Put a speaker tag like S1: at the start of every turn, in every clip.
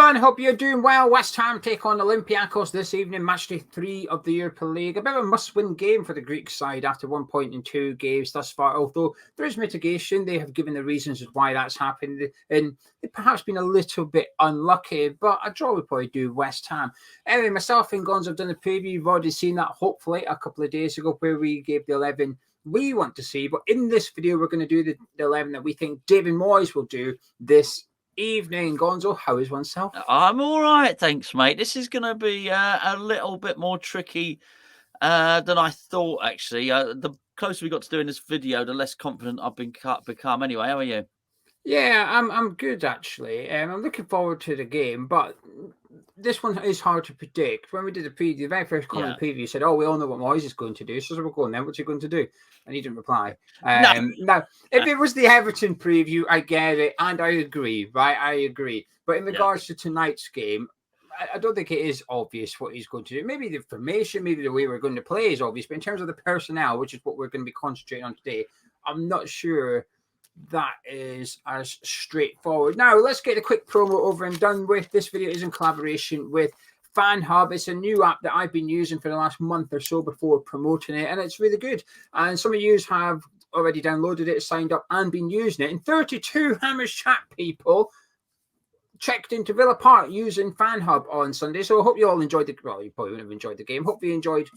S1: everyone. Hope you're doing well. West Ham take on Olympiacos this evening, match day 3 of the Europa League. A bit of a must-win game for the Greek side after 1 point in 2 games thus far. Although there is mitigation, they have given the reasons why that's happened, and they've perhaps been a little bit unlucky. But a draw would probably do West Ham. Anyway, myself and Gonzo have done a preview. You've already seen that, hopefully, a couple of days ago, where we gave the 11 we want to see. But in this video, we're going to do the 11 that we think David Moyes will do this evening. Gonzo, how is oneself?
S2: I'm all right, thanks, mate. This is going to be a little bit more tricky than I thought, actually. The closer we got to doing this video, the less confident I've become. Anyway, how are you?
S1: Yeah, I'm good, actually. I'm looking forward to the game, but this one is hard to predict. When we did the preview, the very first comment preview said, "Oh, we all know what Moyes is going to do." So we're going then. What's he going to do? And he didn't reply. Now, if it was the Everton preview, I get it, and I agree. Right, I agree. But in regards to tonight's game, I don't think it is obvious what he's going to do. Maybe the formation, maybe the way we're going to play is obvious. But in terms of the personnel, which is what we're going to be concentrating on today, I'm not sure that is as straightforward. Now, let's get a quick promo over and done with. This video is in collaboration with FanHub. It's a new app that I've been using for the last month or so before promoting it, and it's really good. And some of you have already downloaded it, signed up, and been using it. And 32 Hammers Chat people checked into Villa Park using FanHub on Sunday. So I hope you all enjoyed the... Well, you probably wouldn't have enjoyed the game. Hope you enjoyed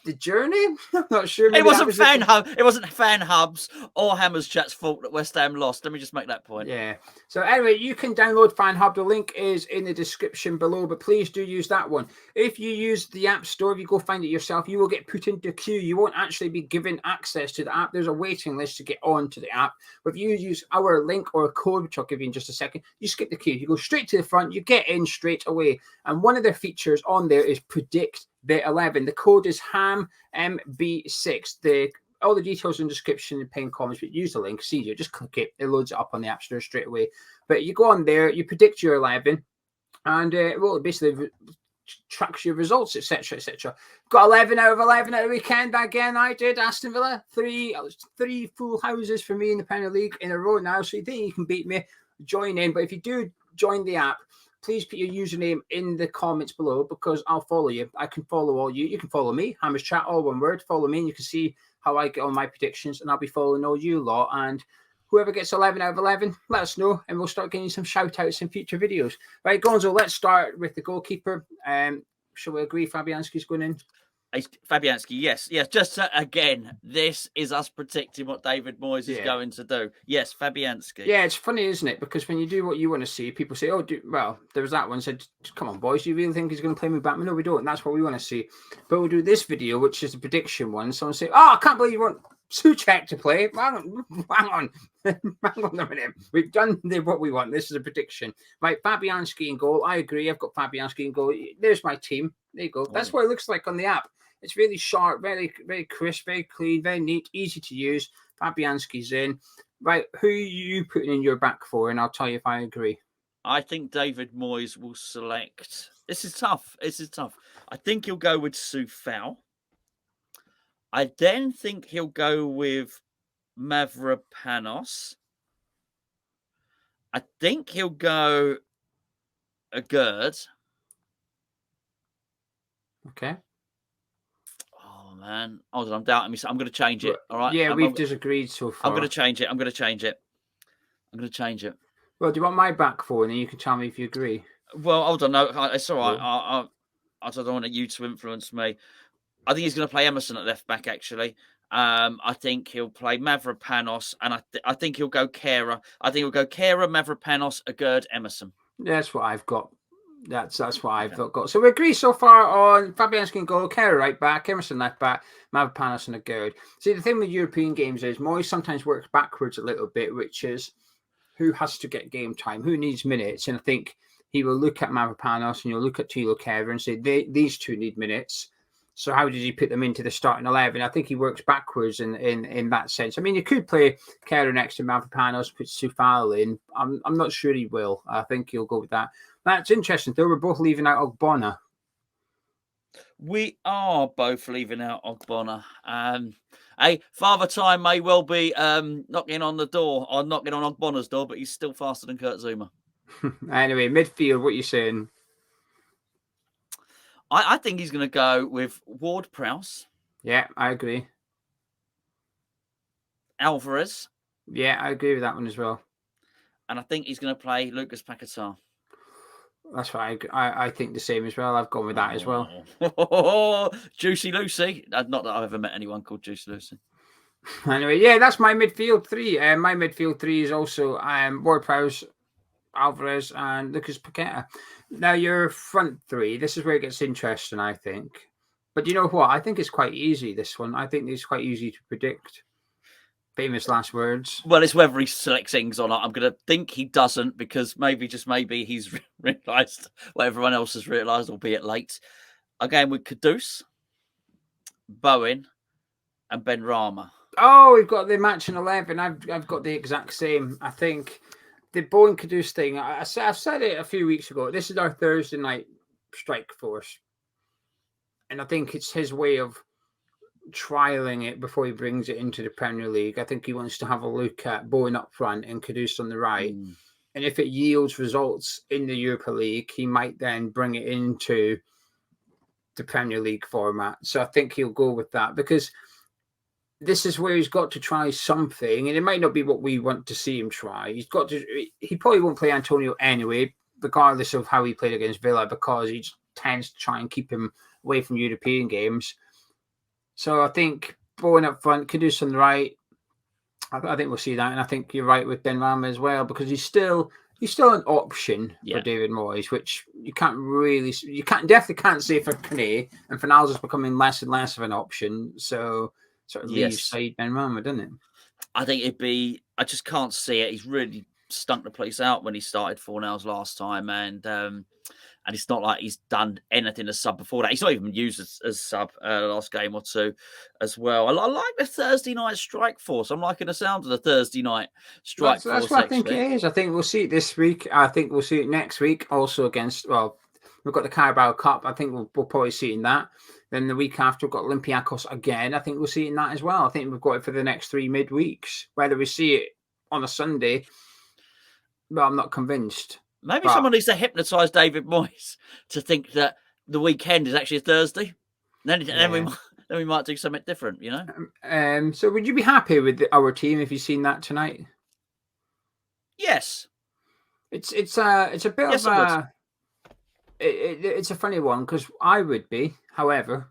S1: the journey. I'm not sure.
S2: It wasn't It wasn't FanHub's or Hammers Chat's fault that West Ham lost. Let me just make that point.
S1: Yeah. So anyway, you can download FanHub. The link is in the description below, but please do use that one. If you use the App Store, if you go find it yourself, you will get put into queue. You won't actually be given access to the app. There's a waiting list to get onto the app. But if you use our link or a code, which I'll give you in just a second, you skip the queue. You go straight to the front. You get in straight away. And one of their features on there is Predict the 11. The code is HAMB6. All the details in the description and pinned comments, but use the link. It's easier. Just click it. It loads it up on the App Store straight away. But you go on there, you predict your 11, and it basically tracks your results, etc., etc. Got 11 out of 11 at the weekend. Again, I did. Aston Villa, three full houses for me in the Premier League in a row now. So you think you can beat me? Join in. But if you do join the app, please put your username in the comments below, because I'll follow you. I can follow all you. You can follow me, Hammers Chat, all one word. Follow me, and you can see how I get on my predictions, and I'll be following all you lot. And whoever gets 11 out of 11, let us know, and we'll start getting some shout-outs in future videos. Right, Gonzo, let's start with the goalkeeper. Shall we agree Fabianski's going in?
S2: Fabianski, yes. Just again, this is us predicting what David Moyes is going to do. Yes, Fabianski.
S1: Yeah, it's funny, isn't it? Because when you do what you want to see, people say, "Oh, well, there was that one said, come on, boys, you really think he's going to play me back?" No, we don't. And that's what we want to see. But we'll do this video, which is a prediction one. Someone say, "Oh, I can't believe you want Souček to play." Hang on a minute. We've done what we want. This is a prediction. Right, Fabianski in goal. I agree. I've got Fabianski in goal. There's my team. There you go. That's what it looks like on the app. It's really sharp, very, very crisp, very clean, very neat, easy to use. Fabianski's in. Right, who are you putting in your back for? And I'll tell you if I agree.
S2: I think David Moyes will select... This is tough. I think he'll go with Soufal. I then think he'll go with Mavropanos. I think he'll go a Gerd.
S1: Okay.
S2: Man, hold on, I'm doubting myself. I'm going to change it. All right.
S1: Yeah, we've disagreed so far.
S2: I'm going to change it.
S1: Well, do you want my back four, and then you can tell me if you agree?
S2: Well, hold on. No, it's all right. I don't want you to influence me. I think he's going to play Emerson at left back. Actually, I think he'll play Mavropanos, and I think he'll go Kehrer. I think he'll go Kehrer, Mavropanos, Agurd, Emerson.
S1: That's what I've got. That's what I've got. So we agree so far on Fabianski in goal, Kehrer right back, Emerson left back, Mavropanos and Agurd. See, the thing with European games is Moyes sometimes works backwards a little bit, which is who has to get game time, who needs minutes. And I think he will look at Mavropanos and you'll look at Thilo Kehrer and say these two need minutes. So how did he put them into the starting 11? I think he works backwards in that sense. I mean, you could play Kehrer next to Mavropanos, put Soufal in. I'm not sure he will. I think he'll go with that. That's interesting, though. We're both leaving out Ogbonna.
S2: We are both leaving out Ogbonna. Hey, Father Time may well be knocking on the door, or knocking on Ogbonna's door, but he's still faster than Kurt Zouma.
S1: Anyway, midfield, what are you saying?
S2: I think he's going to go with Ward-Prowse.
S1: Yeah, I agree.
S2: Alvarez.
S1: Yeah, I agree with that one as well.
S2: And I think he's going to play Lucas Paquetá.
S1: That's right. I think the same as well. I've gone with that as well.
S2: Juicy Lucy. Not that I've ever met anyone called Juicy Lucy.
S1: Anyway, yeah, that's my midfield three. My midfield three is also Ward-Prowse, Alvarez, and Lucas Paquetá. Now, your front three, this is where it gets interesting, I think. But you know what? I think it's quite easy, this one. I think it's quite easy to predict. Famous last words.
S2: Well, it's whether he selects Ings or not. I'm going to think he doesn't because maybe, just maybe, he's realised what everyone else has realised, albeit late. Again, with Kudus, Bowen, and Benrahma.
S1: Oh, we've got the match in 11. I've got the exact same. I think the Bowen Kudus thing, I've said it a few weeks ago. This is our Thursday night strike force. And I think it's his way of trialing it before he brings it into the Premier League. I think he wants to have a look at Bowen up front and Kudus on the right. And if it yields results in the Europa League, he might then bring it into the Premier League format. So I think he'll go with that because this is where he's got to try something. And it might not be what we want to see him try. He probably won't play Antonio anyway, regardless of how he played against Villa, because he tends to try and keep him away from European games. So I think Bowen up front, Kudus on the right. I think we'll see that, and I think you're right with Benrahma as well because he's still an option for David Moyes, which you definitely can't say for Kane, and Fornals is becoming less and less of an option. So sort of leaves side Benrahma, doesn't it?
S2: I think I just can't see it. He's really stunk the place out when he started Fornals last time, and it's not like he's done anything as sub before that. He's not even used as sub last game or two as well. I like the Thursday night strike force. I'm liking the sound of the Thursday night strike force.
S1: That's what I think it is. I think we'll see it this week. I think we'll see it next week also against, we've got the Carabao Cup. I think we'll probably see it in that. Then the week after, we've got Olympiacos again. I think we'll see it in that as well. I think we've got it for the next 3 midweeks. Whether we see it on a Sunday, well, I'm not convinced.
S2: Maybe someone needs to hypnotise David Moyes to think that the weekend is actually a Thursday. Then we might do something different, you know.
S1: So would you be happy with our team if you've seen that tonight?
S2: Yes.
S1: It's a bit of a it's a funny one because I would be. However,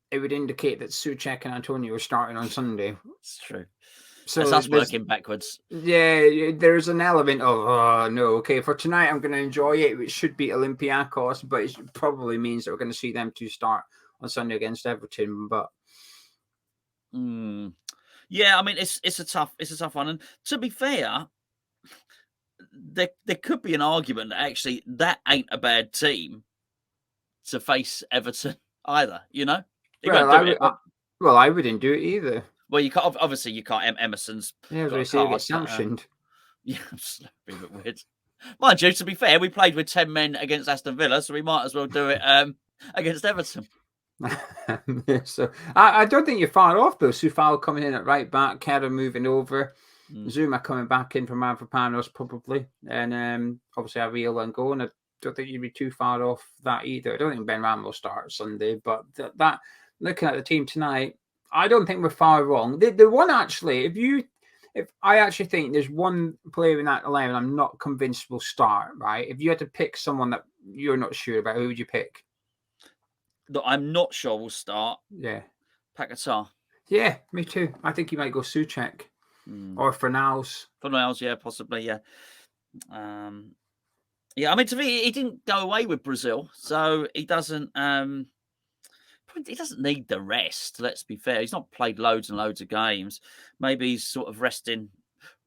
S1: it would indicate that Souček and Antonio are starting on Sunday.
S2: It's true.
S1: So
S2: that's us working backwards.
S1: Yeah, there's an element of, okay, for tonight I'm going to enjoy it. It should be Olympiacos, but it probably means that we're going to see them two start on Sunday against Everton. But
S2: yeah, I mean it's a tough one. And to be fair, there could be an argument that actually that ain't a bad team to face Everton either. You know,
S1: I wouldn't do it either.
S2: Well, you can't. Obviously, you can't. Emerson's.
S1: Yeah, as I say, get sanctioned.
S2: Yeah, it's a bit weird. Mind you, to be fair, we played with 10 men against Aston Villa, so we might as well do it against Everton.
S1: So I don't think you're far off though. Soufal coming in at right back, Kerr moving over, Zuma coming back in from Mavropanos probably, and obviously Ariel and Go. And I don't think you'd be too far off that either. I don't think Benrahma will start Sunday, but that looking at the team tonight, I don't think we're far wrong. The one actually, if I actually think there's one player in that 11 I'm not convinced will start, right? If you had to pick someone that you're not sure about, who would you pick?
S2: That I'm not sure will start.
S1: Yeah.
S2: Paquetá.
S1: Yeah, me too. I think he might go Souček or Fornals.
S2: Fornals, yeah, possibly, yeah. Yeah, I mean, to me, he didn't go away with Brazil, so he doesn't need the rest, let's be fair. He's not played loads and loads of games. Maybe he's sort of resting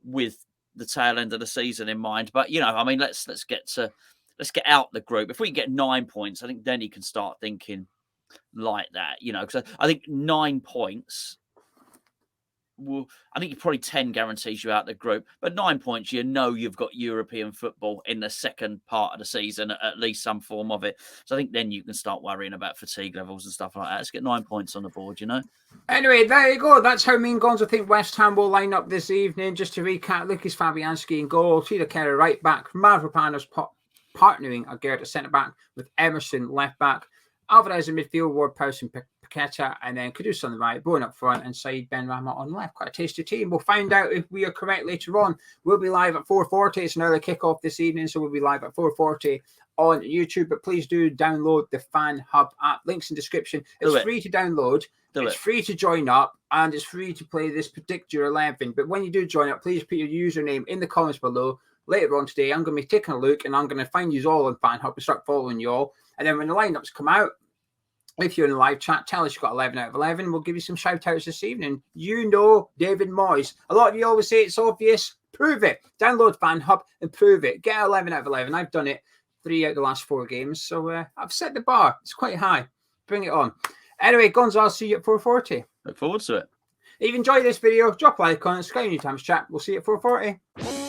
S2: with the tail end of the season in mind. But, you know, I mean, let's get out the group. If we can get 9 points, I think then he can start thinking like that, you know, because I think 9 points I think probably 10 guarantees you out the group, but 9 points, you've got European football in the second part of the season, at least some form of it. So I think then you can start worrying about fatigue levels and stuff like that. Let's get 9 points on the board,
S1: Anyway, there you go. That's how me and Gonzo think West Ham will line up this evening. Just to recap, Lucas Fabianski in goal, Tito Kerr right back, Mavropanos partnering Aguerd at centre back with Emerson left back, Alvarez in midfield, Ward-Prowse and Paqueta, and then Kudus on the right, Bowen up front, and Said Benrahma on the left. Quite a tasty team. We'll find out if we are correct later on. We'll be live at 4:40. It's an early kickoff this evening, so we'll be live at 4:40 on YouTube. But please do download the Fan Hub app. Links in description. It's free to download. It's free to join up, and it's free to play this Predict Your 11. But when you do join up, please put your username in the comments below. Later on today, I'm going to be taking a look, and I'm going to find you all on Fan Hub and start following you all. And then when the lineups come out, if you're in the live chat, tell us you've got 11 out of 11. We'll give you some shout outs this evening. David Moyes. A lot of you always say it's obvious. Prove it. Download Fan Hub and prove it. Get 11 out of 11. I've done it 3 out of the last 4 games. So I've set the bar. It's quite high. Bring it on. Anyway, Gonzo, I'll see you at 4:40.
S2: Look forward to it.
S1: If you enjoyed this video, drop a like on it, subscribe to Times Chat. We'll see you at 4:40.